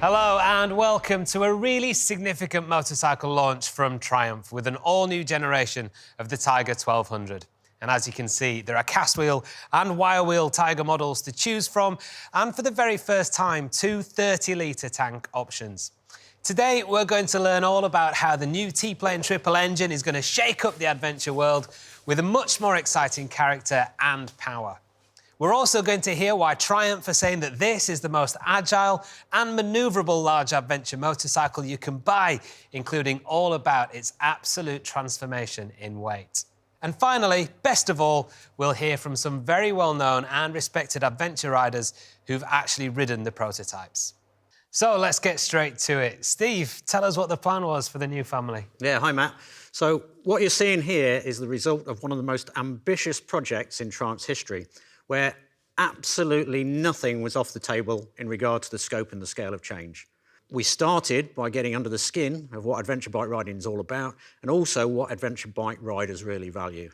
Hello and welcome to a really significant motorcycle launch from Triumph with an all-new generation of the Tiger 1200. And as you can see, there are cast wheel and wire wheel Tiger models to choose from, and for the very first time, two 30-litre tank options. Today, we're going to learn all about how the new T-Plane triple engine is going to shake up the adventure world with a much more exciting character and power. We're also going to hear why Triumph are saying that this is the most agile and manoeuvrable large adventure motorcycle you can buy, including all about its absolute transformation in weight. And finally, best of all, we'll hear from some very well-known and respected adventure riders who've actually ridden the prototypes. So let's get straight to it. Steve, tell us what the plan was for the new family. Yeah, hi Matt. So what you're seeing here is the result of one of the most ambitious projects in Triumph's history, where absolutely nothing was off the table in regard to the scope and the scale of change. We started by getting under the skin of what adventure bike riding is all about, and also what adventure bike riders really value.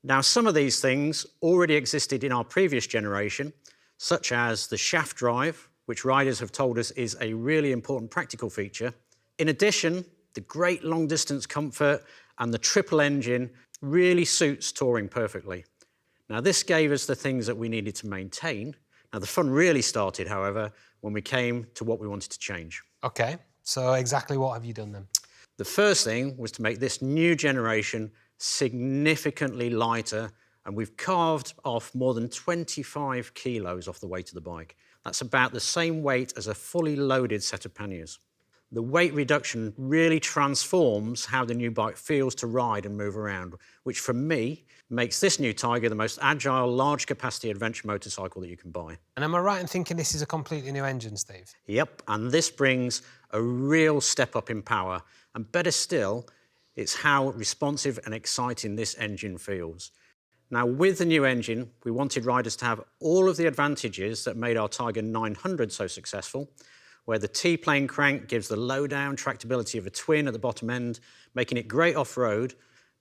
Now, some of these things already existed in our previous generation, such as the shaft drive, which riders have told us is a really important practical feature. In addition, the great long-distance comfort and the triple engine really suits touring perfectly. Now, this gave us the things that we needed to maintain. Now, the fun really started, however, when we came to what we wanted to change. OK, so exactly what have you done then? The first thing was to make this new generation significantly lighter, and we've carved off more than 25 kilos off the weight of the bike. That's about the same weight as a fully loaded set of panniers. The weight reduction really transforms how the new bike feels to ride and move around, which for me makes this new Tiger the most agile, large-capacity adventure motorcycle that you can buy. And am I right in thinking this is a completely new engine, Steve? Yep, and this brings a real step up in power. And better still, it's how responsive and exciting this engine feels. Now, with the new engine, we wanted riders to have all of the advantages that made our Tiger 900 so successful, where the T-Plane crank gives the low-down tractability of a twin at the bottom end, making it great off-road,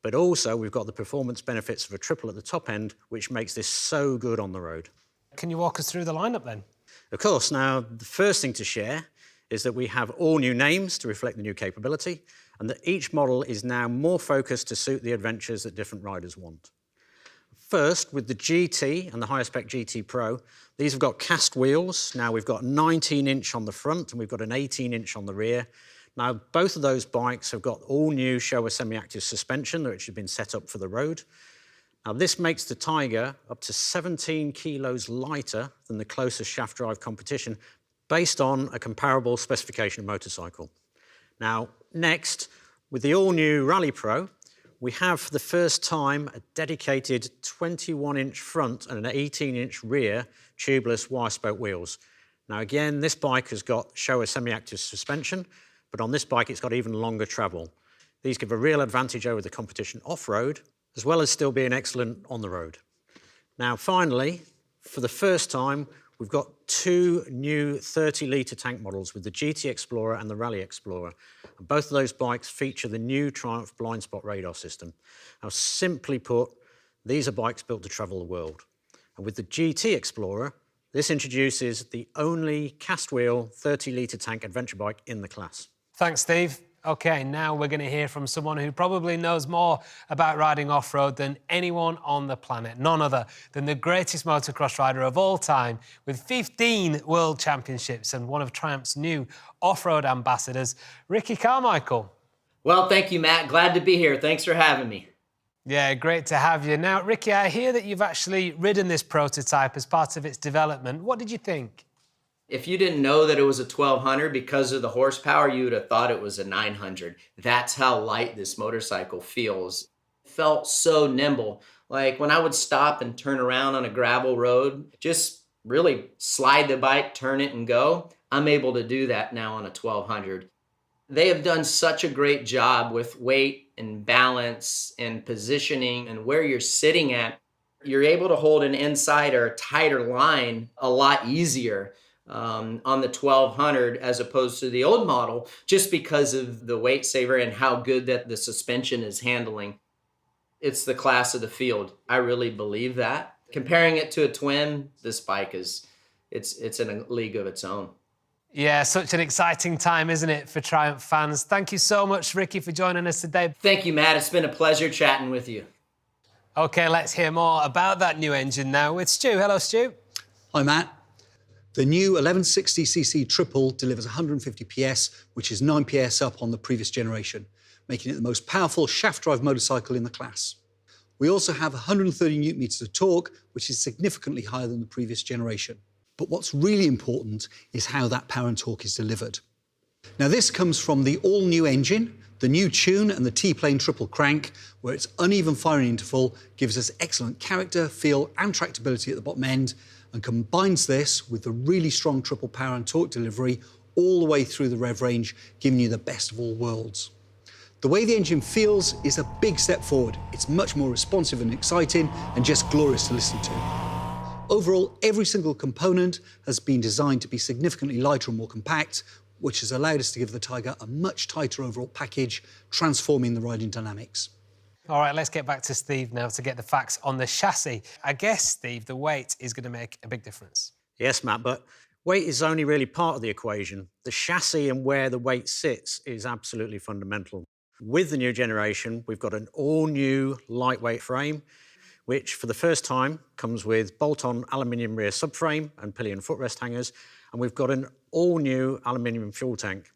but also we've got the performance benefits of a triple at the top end, which makes this so good on the road. Can you walk us through the lineup then? Of course. Now, the first thing to share is that we have all new names to reflect the new capability, and that each model is now more focused to suit the adventures that different riders want. First, with the GT and the higher spec GT Pro, these have got cast wheels. Now we've got 19-inch on the front and we've got an 18-inch on the rear. Now, both of those bikes have got all new Showa semi-active suspension, which has been set up for the road. Now, this makes the Tiger up to 17 kilos lighter than the closest shaft drive competition, based on a comparable specification of motorcycle. Now, next, with the all-new Rally Pro, we have for the first time a dedicated 21-inch front and an 18-inch rear tubeless wire-spoke wheels. Now again, this bike has got Showa semi-active suspension, but on this bike it's got even longer travel. These give a real advantage over the competition off-road, as well as still being excellent on the road. Now finally, for the first time, we've got two new 30-litre tank models with the GT Explorer and the Rally Explorer. And both of those bikes feature the new Triumph blind spot radar system. Now, simply put, these are bikes built to travel the world. And with the GT Explorer, this introduces the only cast wheel 30-litre tank adventure bike in the class. Thanks, Steve. OK, now we're going to hear from someone who probably knows more about riding off-road than anyone on the planet. None other than the greatest motocross rider of all time, with 15 world championships and one of Triumph's new off-road ambassadors, Ricky Carmichael. Well, thank you, Matt. Glad to be here. Thanks for having me. Yeah, great to have you. Now, Ricky, I hear that you've actually ridden this prototype as part of its development. What did you think? If you didn't know that it was a 1200 because of the horsepower, you would have thought it was a 900. That's how light this motorcycle feels. It felt so nimble. Like when I would stop and turn around on a gravel road, just really slide the bike, turn it and go. I'm able to do that now on a 1200. They have done such a great job with weight and balance and positioning and where you're sitting at. You're able to hold an inside or a tighter line a lot easier on the 1200 as opposed to the old model, just because of the weight saver and how good that the suspension is handling. It's the class of the field. I really believe that. Comparing it to a twin, this bike it's in a league of its own. Yeah, such an exciting time, isn't it, for Triumph fans? Thank you so much, Ricky, for joining us today. Thank you, Matt. It's been a pleasure chatting with you. OK, let's hear more about that new engine now with Stu. Hello, Stu. Hi, Matt. The new 1160cc triple delivers 150 PS, which is 9 PS up on the previous generation, making it the most powerful shaft-drive motorcycle in the class. We also have 130 Nm of torque, which is significantly higher than the previous generation. But what's really important is how that power and torque is delivered. Now, this comes from the all-new engine, the new tune and the T-plane triple crank, where its uneven firing interval gives us excellent character, feel and tractability at the bottom end, and combines this with the really strong triple power and torque delivery all the way through the rev range, giving you the best of all worlds. The way the engine feels is a big step forward. It's much more responsive and exciting and just glorious to listen to. Overall, every single component has been designed to be significantly lighter and more compact, which has allowed us to give the Tiger a much tighter overall package, transforming the riding dynamics. All right, let's get back to Steve now to get the facts on the chassis. I guess, Steve, the weight is going to make a big difference. Yes, Matt, but weight is only really part of the equation. The chassis and where the weight sits is absolutely fundamental. With the new generation, we've got an all-new lightweight frame, which for the first time comes with bolt-on aluminium rear subframe and pillion footrest hangers, and we've got an all-new aluminium fuel tank.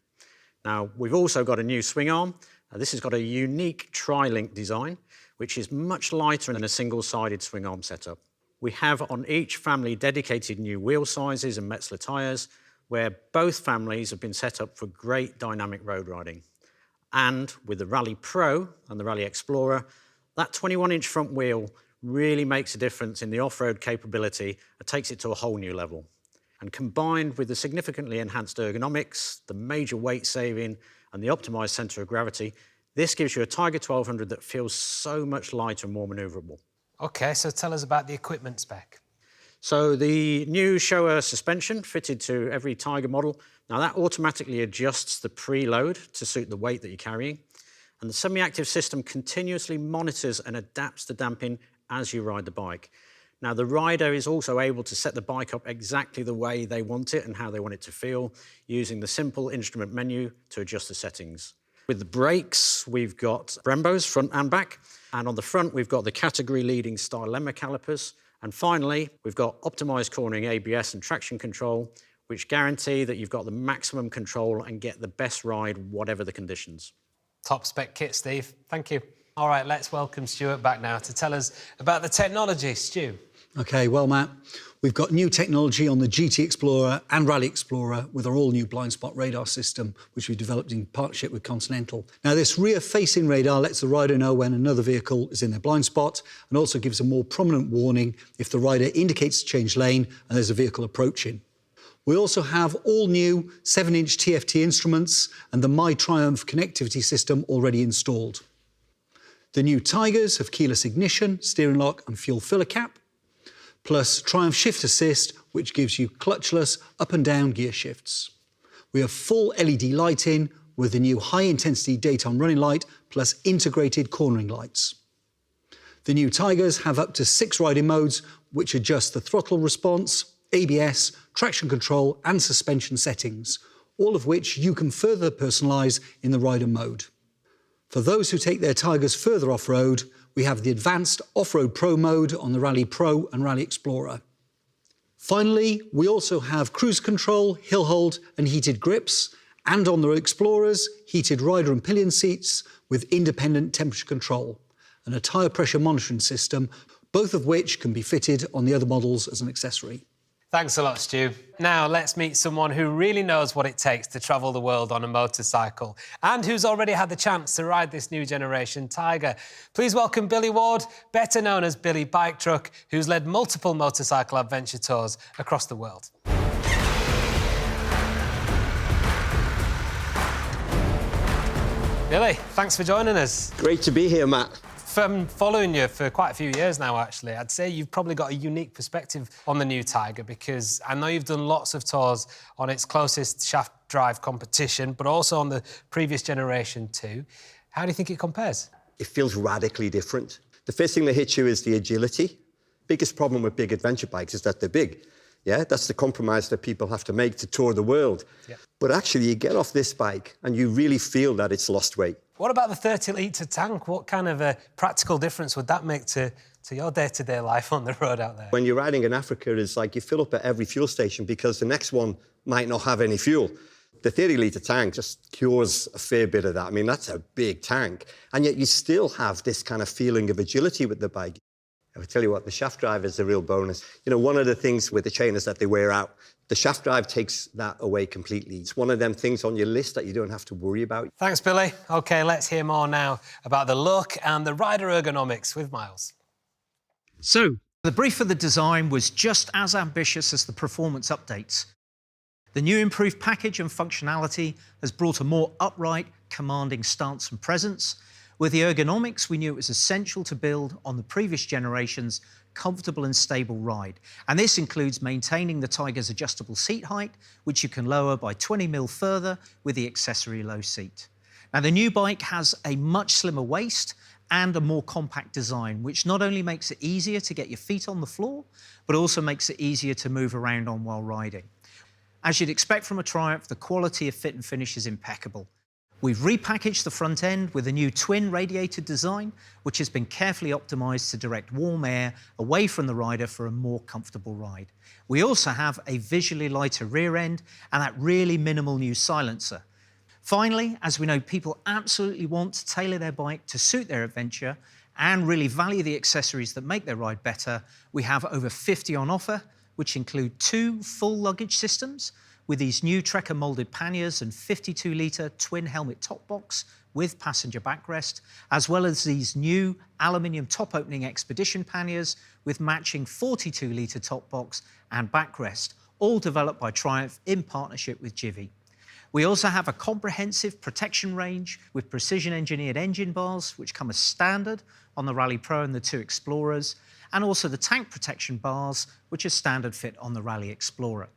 Now, we've also got a new swing arm. This has got a unique tri-link design, which is much lighter than a single-sided swing arm setup. We have on each family dedicated new wheel sizes and Metzler tyres, where both families have been set up for great dynamic road riding. And with the Rally Pro and the Rally Explorer, that 21-inch front wheel really makes a difference in the off-road capability and takes it to a whole new level. And combined with the significantly enhanced ergonomics, the major weight saving, and the optimised centre of gravity, this gives you a Tiger 1200 that feels so much lighter and more manoeuvrable. OK, so tell us about the equipment spec. So the new Showa suspension fitted to every Tiger model. Now that automatically adjusts the preload to suit the weight that you're carrying. And the semi-active system continuously monitors and adapts the damping as you ride the bike. Now the rider is also able to set the bike up exactly the way they want it and how they want it to feel, using the simple instrument menu to adjust the settings. With the brakes, we've got Brembos front and back. And on the front, we've got the category-leading Stylemma calipers. And finally, we've got optimised cornering ABS and traction control, which guarantee that you've got the maximum control and get the best ride, whatever the conditions. Top spec kit, Steve. Thank you. All right, let's welcome Stuart back now to tell us about the technology. Stu. OK, well, Matt, we've got new technology on the GT Explorer and Rally Explorer with our all-new blind spot radar system, which we developed in partnership with Continental. Now, this rear-facing radar lets the rider know when another vehicle is in their blind spot and also gives a more prominent warning if the rider indicates to change lane and there's a vehicle approaching. We also have all-new 7-inch TFT instruments and the My Triumph connectivity system already installed. The new Tigers have keyless ignition, steering lock and fuel filler cap, plus Triumph Shift Assist, which gives you clutchless up and down gear shifts. We have full LED lighting with the new high-intensity daytime running light, plus integrated cornering lights. The new Tigers have up to 6 riding modes, which adjust the throttle response, ABS, traction control and suspension settings, all of which you can further personalise in the rider mode. For those who take their Tigers further off-road, we have the advanced Off-Road Pro mode on the Rally Pro and Rally Explorer. Finally, we also have cruise control, hill hold and heated grips, and on the Explorers, heated rider and pillion seats with independent temperature control and a tyre pressure monitoring system, both of which can be fitted on the other models as an accessory. Thanks a lot, Stu. Now, let's meet someone who really knows what it takes to travel the world on a motorcycle and who's already had the chance to ride this new generation Tiger. Please welcome Billy Ward, better known as Billy Bike Truck, who's led multiple motorcycle adventure tours across the world. Billy, thanks for joining us. Great to be here, Matt. From following you for quite a few years now, actually, I'd say you've probably got a unique perspective on the new Tiger because I know you've done lots of tours on its closest shaft drive competition, but also on the previous generation too. How do you think it compares? It feels radically different. The first thing that hits you is the agility. Biggest problem with big adventure bikes is that they're big. Yeah, that's the compromise that people have to make to tour the world. Yeah. But actually, you get off this bike and you really feel that it's lost weight. What about the 30-litre tank? What kind of a practical difference would that make to your day-to-day life on the road out there? When you're riding in Africa, it's like you fill up at every fuel station because the next one might not have any fuel. The 30-litre tank just cures a fair bit of that. I mean, that's a big tank. And yet you still have this kind of feeling of agility with the bike. I tell you what, the shaft drive is a real bonus. You know, one of the things with the chain is that they wear out. The shaft drive takes that away completely. It's one of them things on your list that you don't have to worry about. Thanks, Billy. OK, let's hear more now about the look and the rider ergonomics with Miles. So, the brief for the design was just as ambitious as the performance updates. The new improved package and functionality has brought a more upright, commanding stance and presence. With the ergonomics, we knew it was essential to build on the previous generation's comfortable and stable ride. And this includes maintaining the Tiger's adjustable seat height, which you can lower by 20 mil further with the accessory low seat. Now, the new bike has a much slimmer waist and a more compact design, which not only makes it easier to get your feet on the floor, but also makes it easier to move around on while riding. As you'd expect from a Triumph, the quality of fit and finish is impeccable. We've repackaged the front end with a new twin radiator design, which has been carefully optimised to direct warm air away from the rider for a more comfortable ride. We also have a visually lighter rear end and that really minimal new silencer. Finally, as we know people absolutely want to tailor their bike to suit their adventure and really value the accessories that make their ride better, we have over 50 on offer, which include 2 full luggage systems, with these new Trekker moulded panniers and 52-litre twin helmet top box with passenger backrest, as well as these new aluminium top opening expedition panniers with matching 42-litre top box and backrest, all developed by Triumph in partnership with Jivi. We also have a comprehensive protection range with precision engineered engine bars, which come as standard on the Rally Pro and the 2 Explorers, and also the tank protection bars, which are standard fit on the Rally Explorer.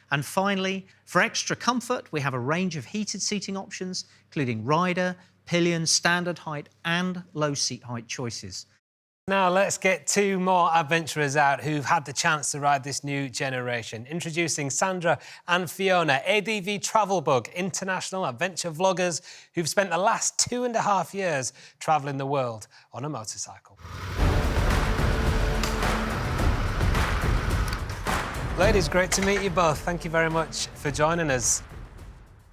And finally, for extra comfort, we have a range of heated seating options, including rider, pillion, standard height and low seat height choices. Now let's get 2 more adventurers out who've had the chance to ride this new generation. Introducing Sandra and Fiona, ADV Travel Bug, international adventure vloggers who've spent the last 2.5 years travelling the world on a motorcycle. Ladies, great to meet you both. Thank you very much for joining us.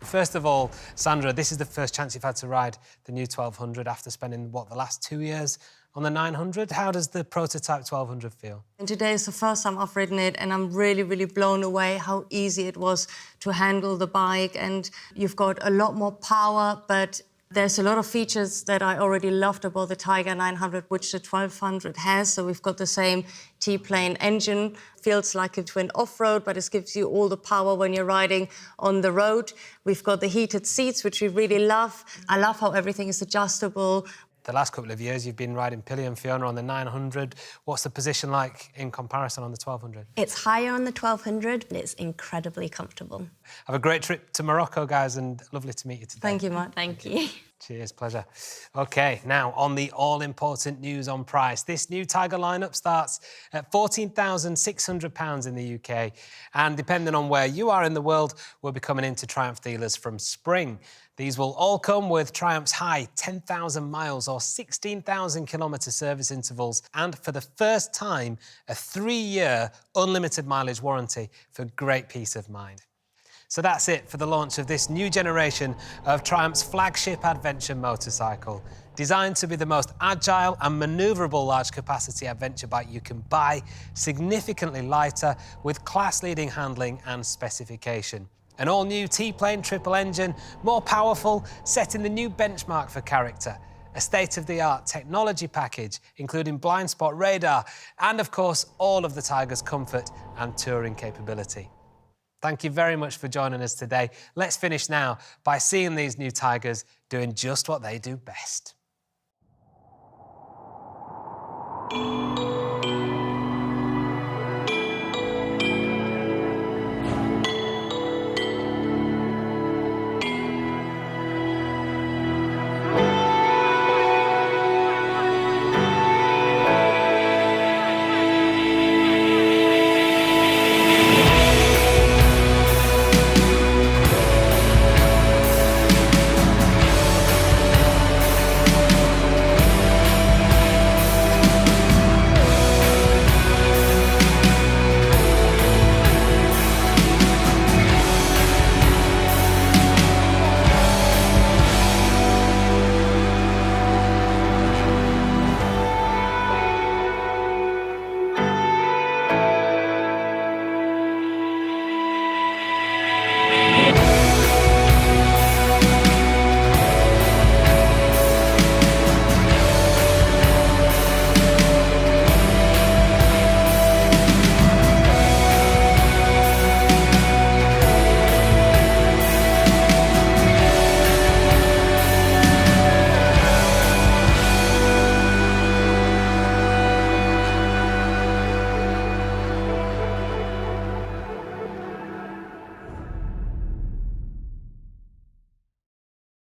First of all, Sandra, this is the first chance you've had to ride the new 1200 after spending, what, the last 2 years on the 900? How does the prototype 1200 feel? And today is the first time I've ridden it, and I'm really, really blown away how easy it was to handle the bike. And you've got a lot more power, but there's a lot of features that I already loved about the Tiger 900, which the 1200 has. So we've got the same T-plane engine, feels like a twin off-road, but it gives you all the power when you're riding on the road. We've got the heated seats, which we really love. I love how everything is adjustable. The last couple of years, you've been riding pillion, Fiona, on the 900. What's the position like in comparison on the 1200? It's higher on the 1200, and it's incredibly comfortable. Have a great trip to Morocco, guys, and lovely to meet you today. Thank you, Matt. Thank you. Cheers, pleasure. OK, now on the all-important news on price. This new Tiger lineup starts at £14,600 in the UK, and depending on where you are in the world, we'll be coming into Triumph dealers from spring. These will all come with Triumph's high 10,000 miles or 16,000 kilometre service intervals, and for the first time, a 3-year unlimited mileage warranty for great peace of mind. So that's it for the launch of this new generation of Triumph's flagship adventure motorcycle. Designed to be the most agile and manoeuvrable large-capacity adventure bike you can buy, significantly lighter, with class-leading handling and specification. An all-new T-plane triple engine, more powerful, setting the new benchmark for character. A state-of-the-art technology package, including blind spot radar, and of course, all of the Tiger's comfort and touring capability. Thank you very much for joining us today. Let's finish now by seeing these new Tigers doing just what they do best.